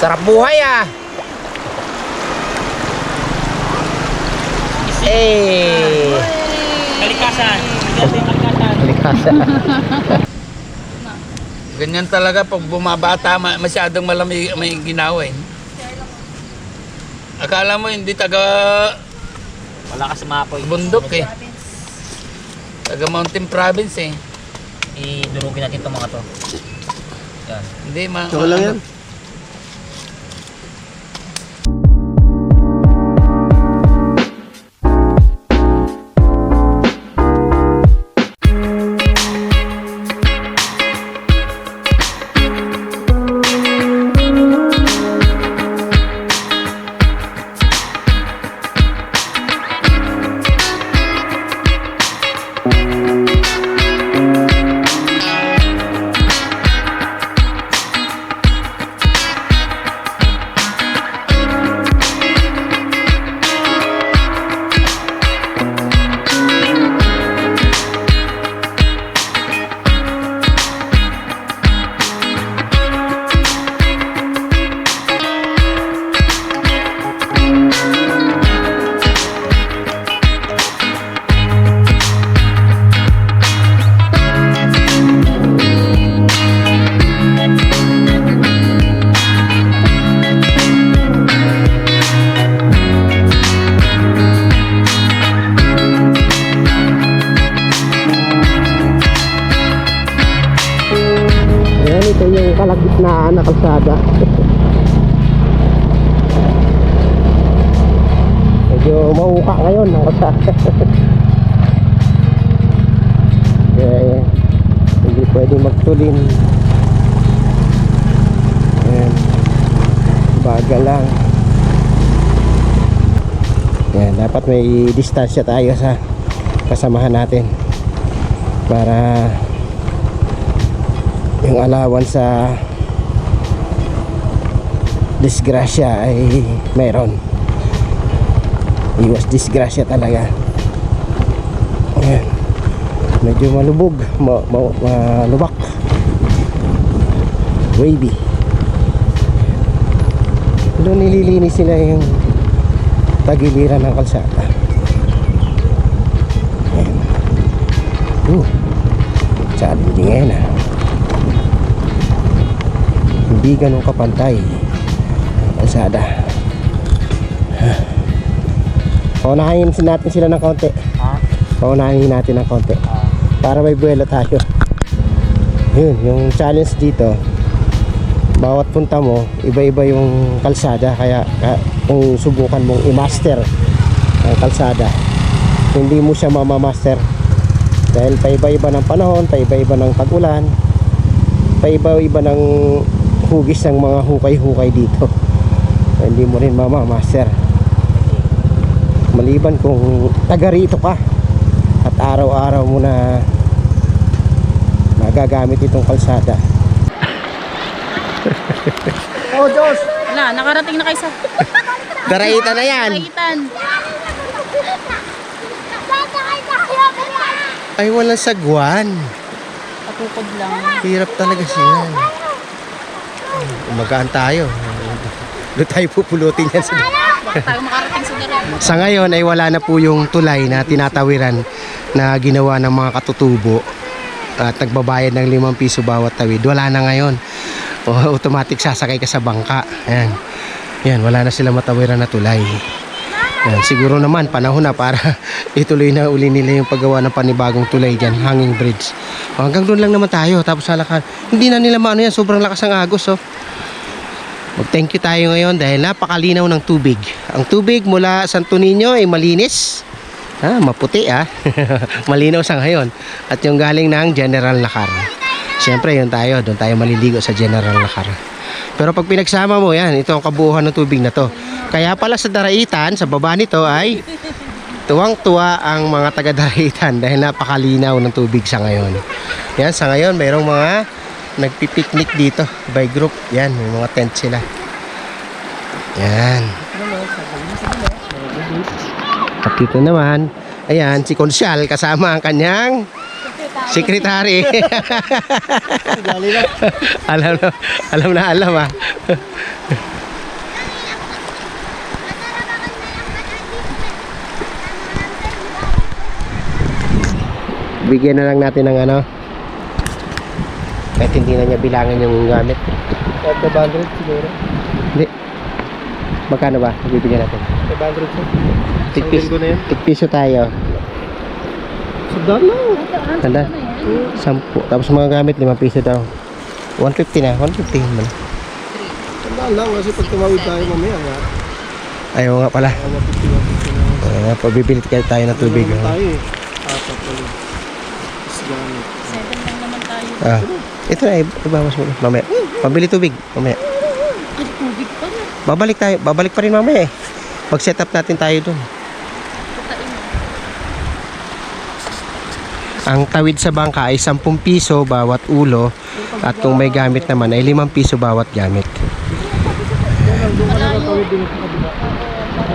Sarap buhay ah. Eh. Kalikasan. Kalikasan. Kalikasan. Ganyan talaga pag bumabata, masyadong malamig, may ginawa eh. Akala mo hindi taga Wala kasi mapoy. bundok eh. Taga mountain province eh. Idurugin natin itong mga to. Yan. Hindi Ito lang yan. Ito yung kalagitnaan na kalsada. Medyo mauka ngayon ang kalsada. Kaya hindi pwede magtulin. Ayan. Baga lang. Ayan, dapat may distansya tayo sa kasamahan natin para yung alawan sa disgrasya ay meron. Iwas disgrasya talaga. Ayan. Medyo malubog, malubak, wavy. Doon nililinis nila yung tagiliran ng kalsada. Ayan. Challenging ngayon ah. Hindi ganun kapantay ang kalsada. Paunahin natin sila ng konti. Paunahin natin ng konti para may buwelo tayo. Yun, yung challenge dito, bawat punta mo iba-iba yung kalsada. Kaya kung subukan mong i-master ang kalsada, hindi mo siya mamamaster dahil paiba-iba ng panahon, paiba-iba ng tag-ulan, paiba-iba ng hugis ng mga hukay-hukay dito. Hindi mo rin mamamaster maliban kung taga rito ka at araw-araw mo na magagamit itong kalsada. Oh Diyos! Wala, nakarating na kayo sa Daraitan na yan! Daraitan. Ay walang sagwan. Patukod lang. Hirap talaga siya. Umagaan tayo. Doon tayo pupulutin yan sa... Baka tayo makarating sa Daraitan. Sa ngayon ay wala na po yung tulay na tinatawiran na ginawa ng mga katutubo at nagbabayad ng 5 piso bawat tawid. Wala na ngayon. O, automatic sasakay ka sa bangka. Ayan. Yan, wala na sila matawiran na tulay. Yan, siguro naman panahon na para ituloy na uli nila yung paggawa ng panibagong tulay dyan, hanging bridge. O, hanggang doon lang naman tayo, tapos halakad. Hindi na nila maano yan, sobrang lakas ng agos. Oh. Mag-thank you tayo ngayon dahil napakalinaw ng tubig. Ang tubig mula Santo Niño ay malinis. Maputi malinaw sa ngayon. At yung galing ng General Lacar. Siyempre yun tayo, doon tayo maliligo sa General Lacar. Pero pag pinagsama mo yan, ito ang kabuuhan ng tubig na to. Kaya pala sa Daraitan, sa baba nito ay tuwang-tuwa ang mga taga-Daraitan dahil napakalinaw ng tubig sa ngayon. Yan, sa ngayon mayroong mga nagpipiknik dito by group. Yan, may mga tent sila. Yan. At dito naman, ayan, si Konsyal kasama ang kanyang sekretary. Alam na Bigyan na lang natin ng ano. Kahit hindi na niya bilangan yung gamit. Kahit 500 siguro. Hindi. Magkano ba? Bibigyan natin. 500 siya. Tigpiso, ko na yan. tigpiso tayo. Sandaan lang. Tanda? 10. Tapos mga gamit, 5 piso daw. 150 na. 150 man. Sandaan lang kasi pag tumawid tayo mamaya nga. Ayaw nga pala. 150 na. Pabibili tayo ng tubig. Ano naman tayo eh. Apat ulit. Tapos gamit. 7 lang naman tayo. Ah, ito na, ibawas mo. Mamaya. Pabili tubig. Mamaya. Ay, tubig pa na. Babalik pa rin mamaya eh. Mag-set up natin tayo dun. Putain mo. Ang tawid sa bangka ay 10 piso bawat ulo. At kung may gamit naman ay 5 piso bawat gamit. Doon ka na tawid din sa kabila.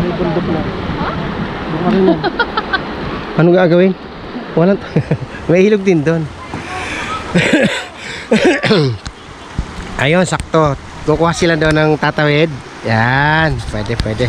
May bundok na. Doon ka rin yan. Ano gagawin? Walang may ilog din doon. Ayun, sakto. Kukuha sila doon ng tatawid. Yan, pwede.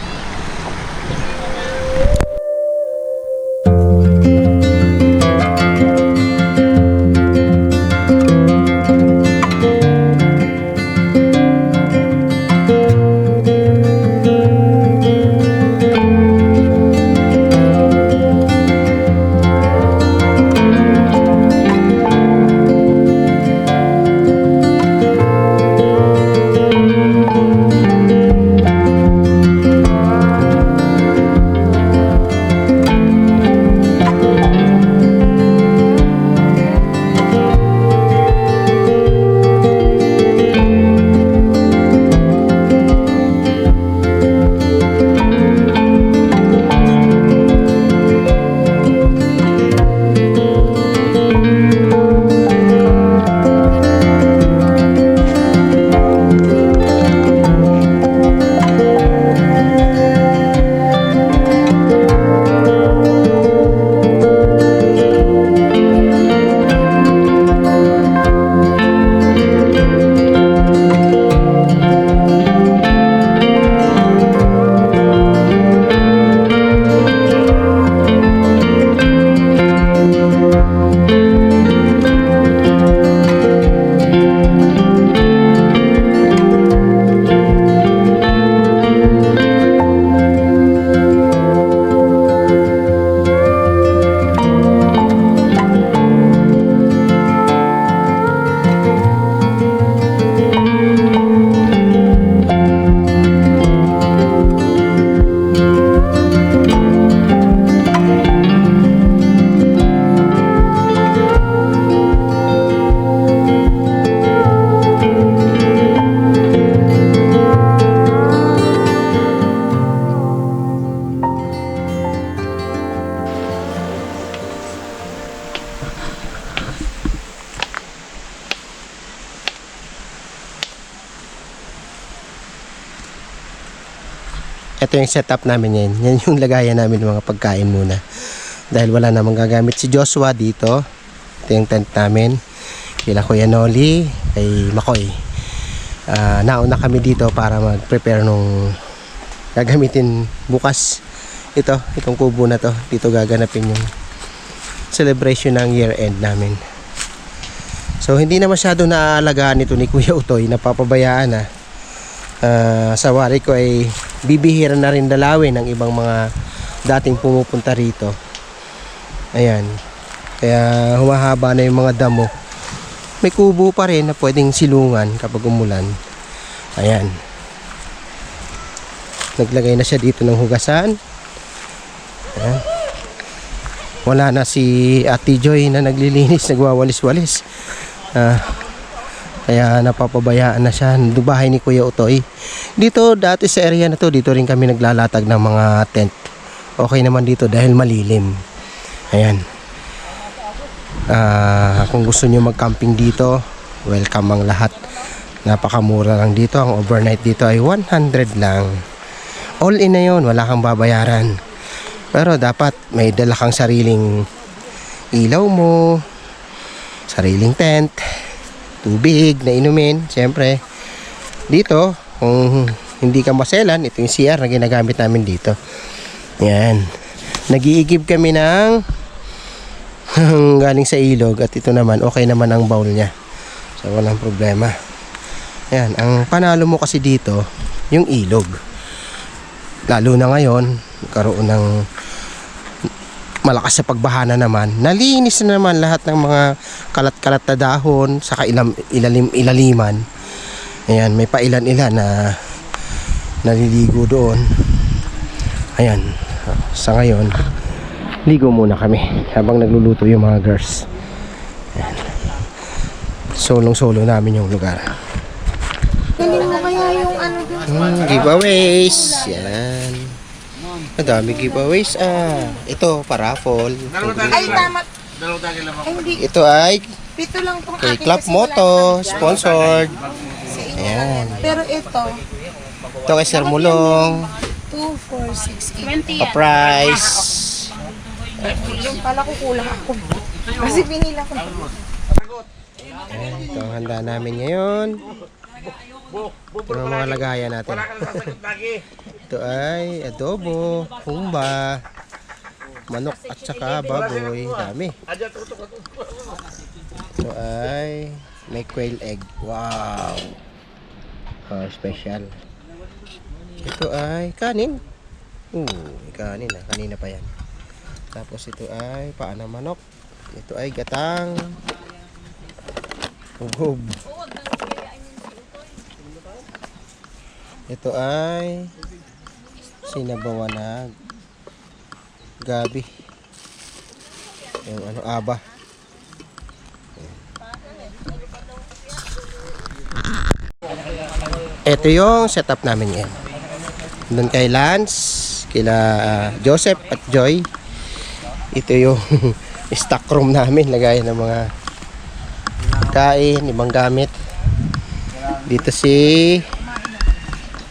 Ito yung setup namin yan. Yan yung lagayan namin ng mga pagkain muna. Dahil wala namang gagamit si Joshua dito. Ito yung tent namin. Kila Kuya Noli, kay Makoy. Nauna kami dito para mag-prepare nung gagamitin bukas. Itong kubo na to. Dito gaganapin yung celebration ng year end namin. So hindi na masyado naaalagaan ito ni Kuya Utoy. Napapabayaan na. Sa wari ko ay bibihira na rin dalawin ng ibang mga dating pumupunta rito. Ayan. Kaya humahaba na yung mga damo. May kubo pa rin na pwedeng silungan kapag umulan. Ayan. Naglagay na siya dito ng hugasan. Ayan. Wala na si Ate Joy na naglilinis, nagwawalis-walis. Kaya napapabayaan na siya. Bahay ni Kuya Utoy. Dito dati sa area na to, dito rin kami naglalatag ng mga tent. Okay naman dito dahil malilim. Ayan. Kung gusto nyo mag-camping dito, welcome ang lahat. Napakamura lang dito. Ang overnight dito ay 100 lang. All in na yun, wala kang babayaran. Pero dapat may dala kang sariling ilaw mo, sariling tent, tubig na inumin. Siyempre dito kung hindi ka maselan, ito yung CR na ginagamit namin dito. Yan, nag-iigib kami ng galing sa ilog at ito naman okay naman ang bowl niya. So walang problema. Ayan, ang panalo mo kasi dito yung ilog. Lalo na ngayon, karoon ng malakas sa pagbahana naman. Nalinis na naman lahat ng mga kalat-kalat na dahon saka ilaliman. Ayan, may pailan-ilan na naliligo doon. Ayan, sa ngayon ligo muna kami habang nagluluto yung mga girls. Ayan. Solong-solo namin yung lugar. Galing mo kaya yung ano dun. Giveaways. Yan. Madami giveaways. Ito, paraffle. Ay, tama. Ay, hindi. Ito ay Pito lang tong kay akin Club kasi Moto. wala na. Sponsored. Sa inyo Ayan. lang. Pero ito, Ito kay Sir Mulong. 2, 4, 6, 8. Pa-price. Yung pala ko kulang ako. Kasi pinila ko. Ayan, ito ang handa namin ngayon. Ito ang mga lagayan natin. Ito ay adobo, humba, manok at saka baboy. Dami. Ito ay may quail egg. Wow. Oh, special. Ito ay kanin. May kanin na. Kanina pa yan. Tapos ito ay paa ng manok. Ito ay gatang. Hubog. Ito ay sinabawan na gabi. Yung ano, aba. Ito yung setup namin yan. Doon kay Lance, kila Joseph at Joy. Ito yung stock room namin. Lagayan ng mga kain, ibang gamit. Dito si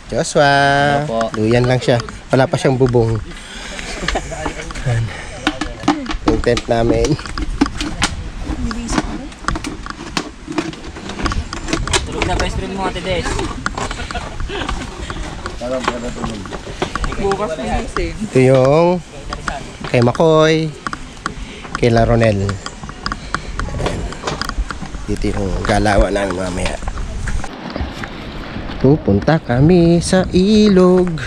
Joshua. Duyan lang siya. Wala pa siyang bubong. Yan. Yung tent namin. Tulog na best friend mo, Ate Des. Ito yung kay Makoy, kay Laronel. Dito yung galawan namin mamaya. Pupunta kami sa ilog.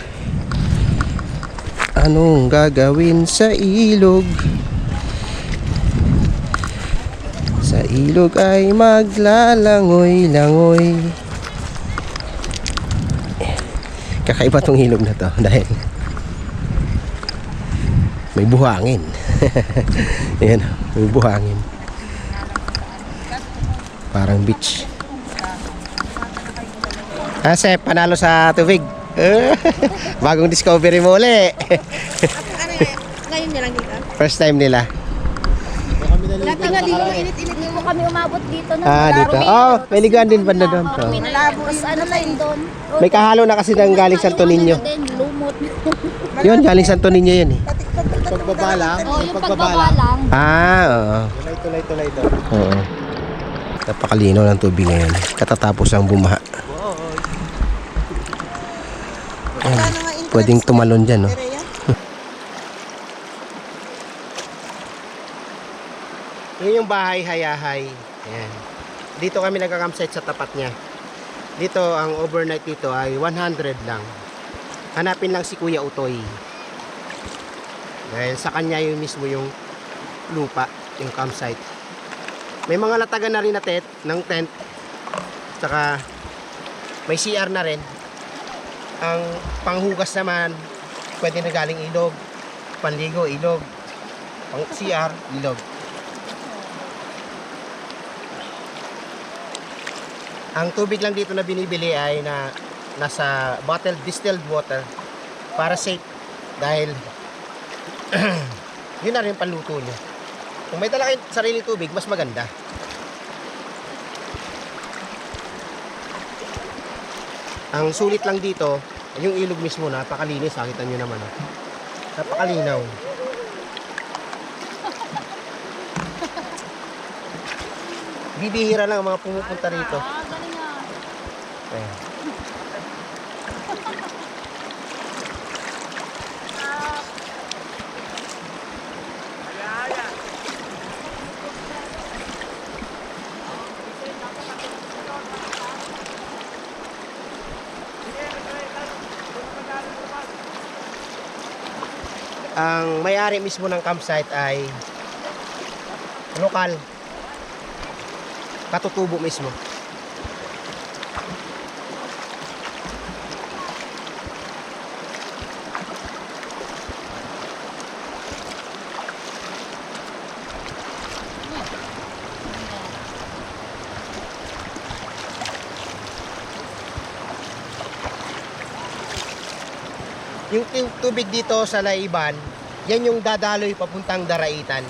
Anong gagawin sa ilog? Sa ilog ay maglalangoy-langoy. Kakaiba tong ilog na to dahil may buhangin. Ayan, may buhangin. Parang beach. Sep, panalo sa tubig. Bagong discovery mo uli. Ano yan? Ngayon niya lang dito? First time nila. Dati nga dito, init-init dito kami umabot dito. Dito. Oh, may ligaan din banda doon. So, Malabos, ano na yun doon? may kahalo na kasi ng galing Santo Niño. Lumot. Yun, galing Santo Niño yun eh. Pagbabala. Oh, yung pagbabalang. Oo. Tulay-tulay doon. Oo. Napakalinaw ng tubig ngayon. Katatapos ang bumaha. Ayan. Pwedeng tumalon dyan, no? Yun yung bahay Hayahay. Ayan. Dito kami nagka-campsite sa tapat niya. Dito, ang overnight dito ay 100 lang. Hanapin lang si Kuya Utoy. Dahil sa kanya yung mismo yung lupa, yung campsite. May mga latagan na rin na ng tent. Saka may CR na rin. Ang panghugas naman, pwede na galing ilog. Panligo, ilog. Pang CR, ilog. Ang tubig lang dito na binibili ay nasa bottled distilled water para safe dahil yun na rin panluto nyo. Kung may dala kayong sariling tubig, mas maganda. Ang sulit lang dito, yung ilog mismo, napakalinis. Nakita nyo naman. Napakalinaw. Bibihira lang ang mga pumupunta rito. Ayan. ang may-ari mismo ng campsite ay lokal, katutubo mismo. Yung tubig dito sa Laiban, yan yung dadaloy papuntang Daraitan.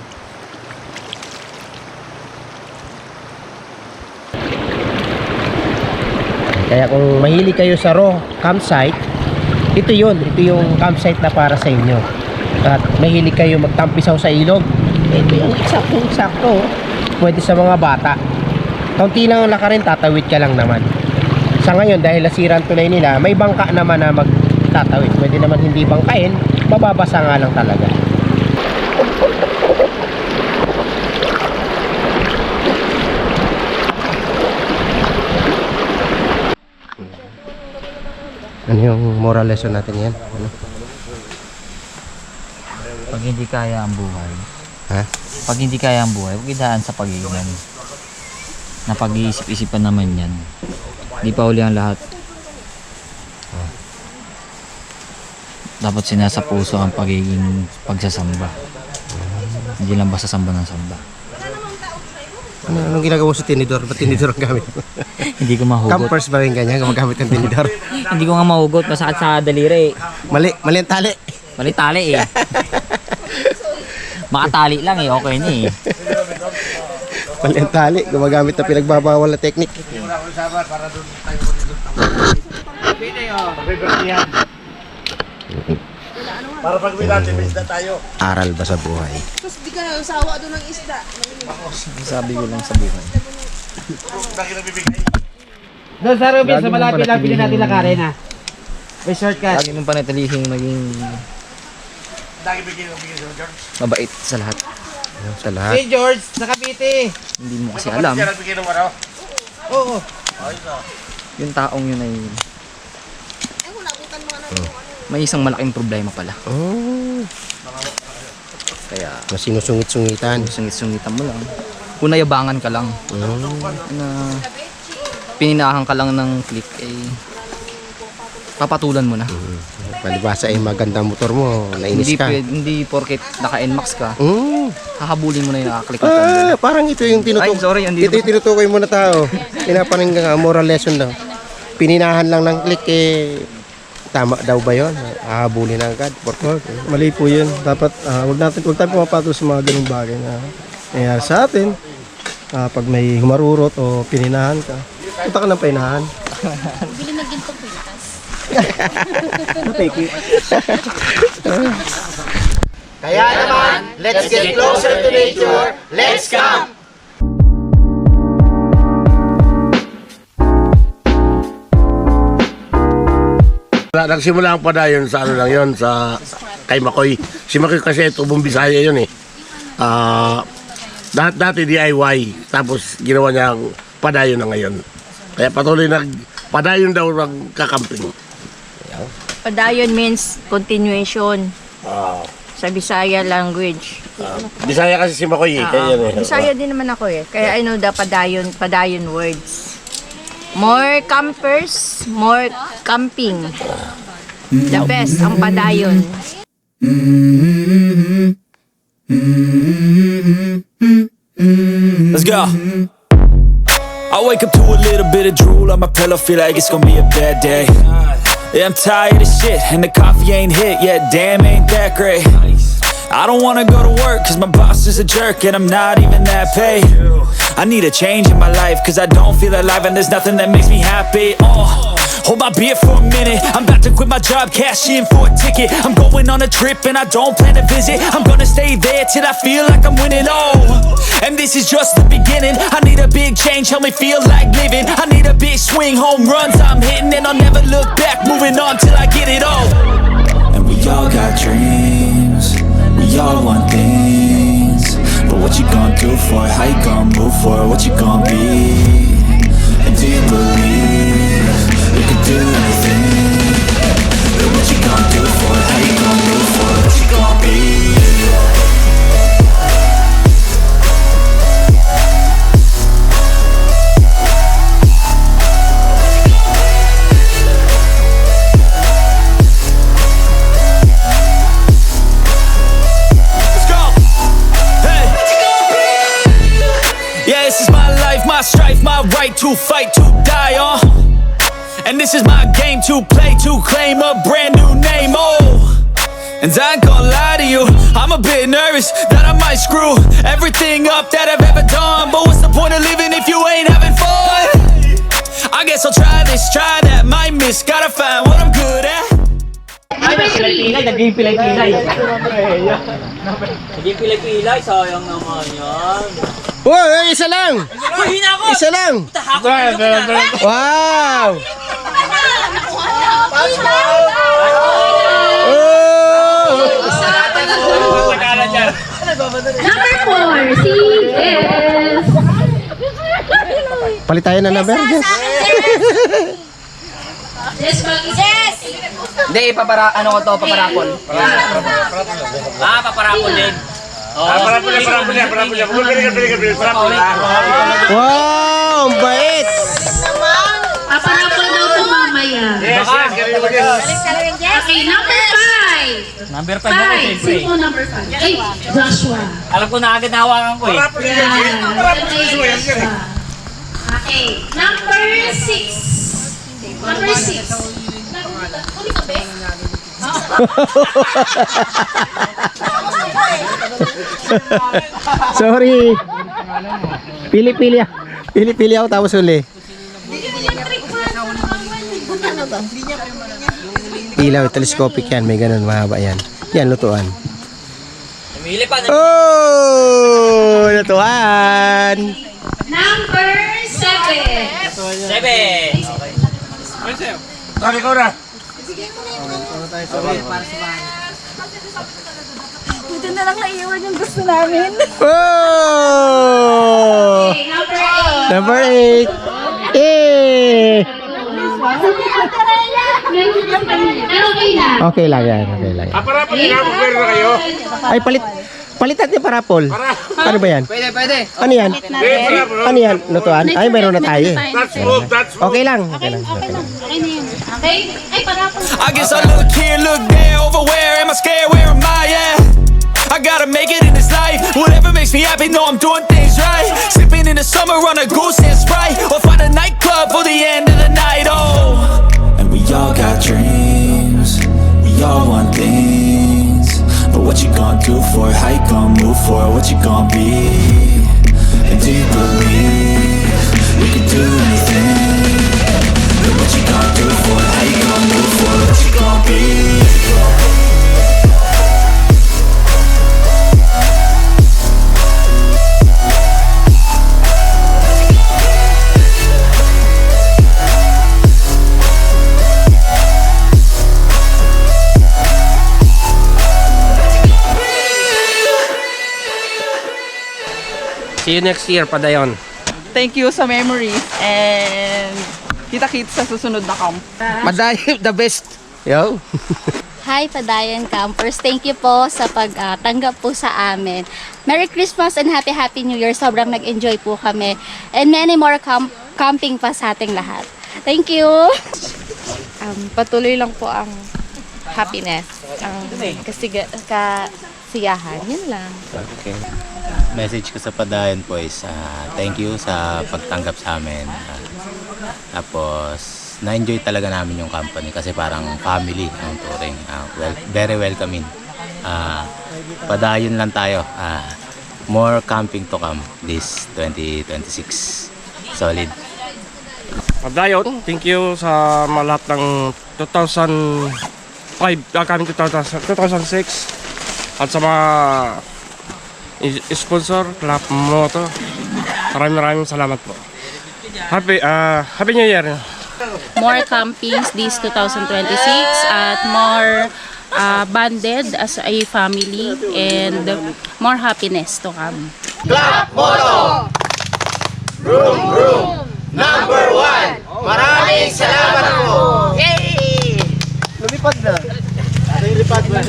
Kaya kung mahilig kayo sa raw campsite, ito yun. Ito yung campsite na para sa inyo. At mahilig kayo magtampisaw sa ilog, ito yung eksakto. Pwede sa mga bata. Kaunti lang ang lakarin, tatawid ka lang naman. Sa ngayon, dahil nasira ang tulay nila, may bangka naman na magtatawid. Pwede naman hindi bangkain, mababasa nga lang talaga. Ano yung moral lesson natin yan? Ano? Pag hindi kaya ang buhay, Ha? pag hindi kaya ang buhay, huwag idaan sa pag-iilan. Na pag-iisip-isipan naman yan. Hindi pa huli ang lahat. Dapat sinasa puso ang pagiging pagsasamba. Hindi lang basta samba ng samba. Anong ginagawa sa tinidor? Ba't tinidor ang gamit? Hindi ko mahugot. Campers ba rin ganyan? Gumagamit ng tinidor? Hindi ko nga mahugot. Masakit sa daliri. Mali ang tali. Mali tali eh. Makatali lang eh. Okay na eh. Mali ang tali. Gumagamit na pinagbabawal na technique. Para pag may natin, may isda tayo. Aral ba sa buhay? Tapos di ka sawa doon ng isda. Sabi ko lang sa buhay. Doon sa Ruby, sa malapit lang pili natin lakarin ha. May shortcut. Lagi mong panatilihing maging mabait sa lahat. Sa lahat. Si George, sa Cavite. Hindi mo kasi alam. Oo. Yung taong yun ay Ay, kung nabutan mo ano. may isang malaking problema pala. Oh, Kaya na sinusungit-sungitan. sungit-sungitan mo lang. Kung nayabangan ka lang. Na pininahan ka lang ng click eh papatulan mo na. Palibasa ay magandang motor mo, nainis Hindi ka. hindi porket naka-NMAX ka, hahabulin mo na yung nakaklik ng Ah, parang ito yung Ay, sorry, hindi ito yung tinutukoy mo na tao. Pinaparinggan nga, moral lesson daw. Pininahan lang ng click eh. Tama daw ba yun? Hahabulin na agad. Mali po yun. Dapat wag tayo pumapatol sa mga ganung bagay na nangyayari sa atin. Pag may humarurot o pininahan ka, punta ka ng painahan. Bili na ginto pitas. Take it. Kaya naman, let's get closer to nature. Let's camp! Nagsimula ang padayon sa ano lang yon sa kay Makoy. Si Makoy kasi tubong Bisaya yun eh. Dati DIY, tapos ginawa niya ang padayon na ngayon. Kaya patuloy padayon daw ng kakamping. Padayon means continuation sa Bisaya language. Bisaya kasi si Makoy eh. Kaya yan eh. Bisaya din naman ako eh. Kaya I know the padayon words. More campers, more camping. The best, ang padayon. Let's go. I wake up to a little bit of drool on my pillow, feel like it's gonna be a bad day. Yeah, I'm tired of shit, and the coffee ain't hit yet, damn, ain't that great. I don't wanna go to work, cause my boss is a jerk, and I'm not even that paid. I need a change in my life, cause I don't feel alive, and there's nothing that makes me happy. Hold my beer for a minute, I'm about to quit my job, cash in for a ticket. I'm going on a trip and I don't plan to visit. I'm gonna stay there till I feel like I'm winning, and this is just the beginning. I need a big change, help me feel like living. I need a big swing, home runs I'm hitting, and I'll never look back, moving on till I get it all. And we all got dreams, we all want things, but what you gonna do for it? How you gonna move for it? What you gonna be? And do you believe you can do anything? But what you gonna do for it? How you gonna move for it? What you gonna be? my strife, my right to fight, to die on. And this is my game to play, to claim a brand new name, oh. And I ain't gonna lie to you, I'm a bit nervous that I might screw everything up that I've ever done. But what's the point of living if you ain't having fun? I guess I'll try this, try that, might miss, gotta find what I'm good at. Naging pilay-pilay, sayang naman yan. Uy, isa lang! Isa lang! Wow! Number 4, si Jess. Palit tayo na number, Jess. Jess, Jess! Hindi, ano ko to, paparapol. Paparapol din. Wow! Ang bait! Paparapol daw po mamaya. Okay, number 5. Number 5 ako, siyempre. Sino po number 5? Ay, Joshua. Alam ko na agad nahawakan ko eh. Okay, number 6. Number 6. Sorry. Pili-pili ako. Pili-pili ako tapos uli. Ilaw, telescopic yan. May ganun, mahaba yan. Yan, lutuan. Namili pa. Oh! Lutuan! Number 7. 7. Sabi ko na. Buti na lang naiiwan yung gusto namin. Oh! Okay, number 8. Number 8. Eh! Pero okay lang. Okay lang yan, okay lang yan. Para po pinapagpero na kayo. Ay, palit natin yung parapol. Ano ba yan? Pwede. Ano yan? Ano yan? Lutuan? Ay, mayroon na tayo eh. That's move, that's move. Okay lang. Okay lang. Okay na yun. Okay? Ay, para po. I guess I look here, look there, over where am I scared, where am I at? I gotta make it in this life, whatever makes me happy, know I'm doing things right. Sipping in the summer on a goose and Sprite, or find a nightclub for the end of the night, oh. And we all got dreams, we all want things. But what you gonna do for it, how you gonna move for it, what you gonna be? And do you believe we can do anything? But what you gonna do for it, how you gonna move for it, what you gonna be? See you next year, Padayon. Thank you sa memories and kita-kits sa susunod na camp. Maday, the best. Yo. Hi, Padayon Campers. Thank you po sa pagtanggap po sa amin. Merry Christmas and Happy New Year. Sobrang nag-enjoy po kami. And many more camping pa sa ating lahat. Thank you! Patuloy lang po ang happiness, ang kasiyahan. Yun lang. Okay. Message ko sa Padayon po is thank you sa pagtanggap sa amin. Tapos na-enjoy talaga namin yung company kasi parang family ang touring. Very welcoming. Padayon lang tayo. More camping to come this 2026. Solid. Padayon, thank you sa lahat ng 2005, coming 2006 at sa mga sponsor, Club Moto. Maraming salamat po. Happy New Year. More campings this 2026 at more bonded as a family and more happiness to come. Club Moto! Room, room! Number 1! Maraming salamat po! Yay! Lumipad na. Lumipad na.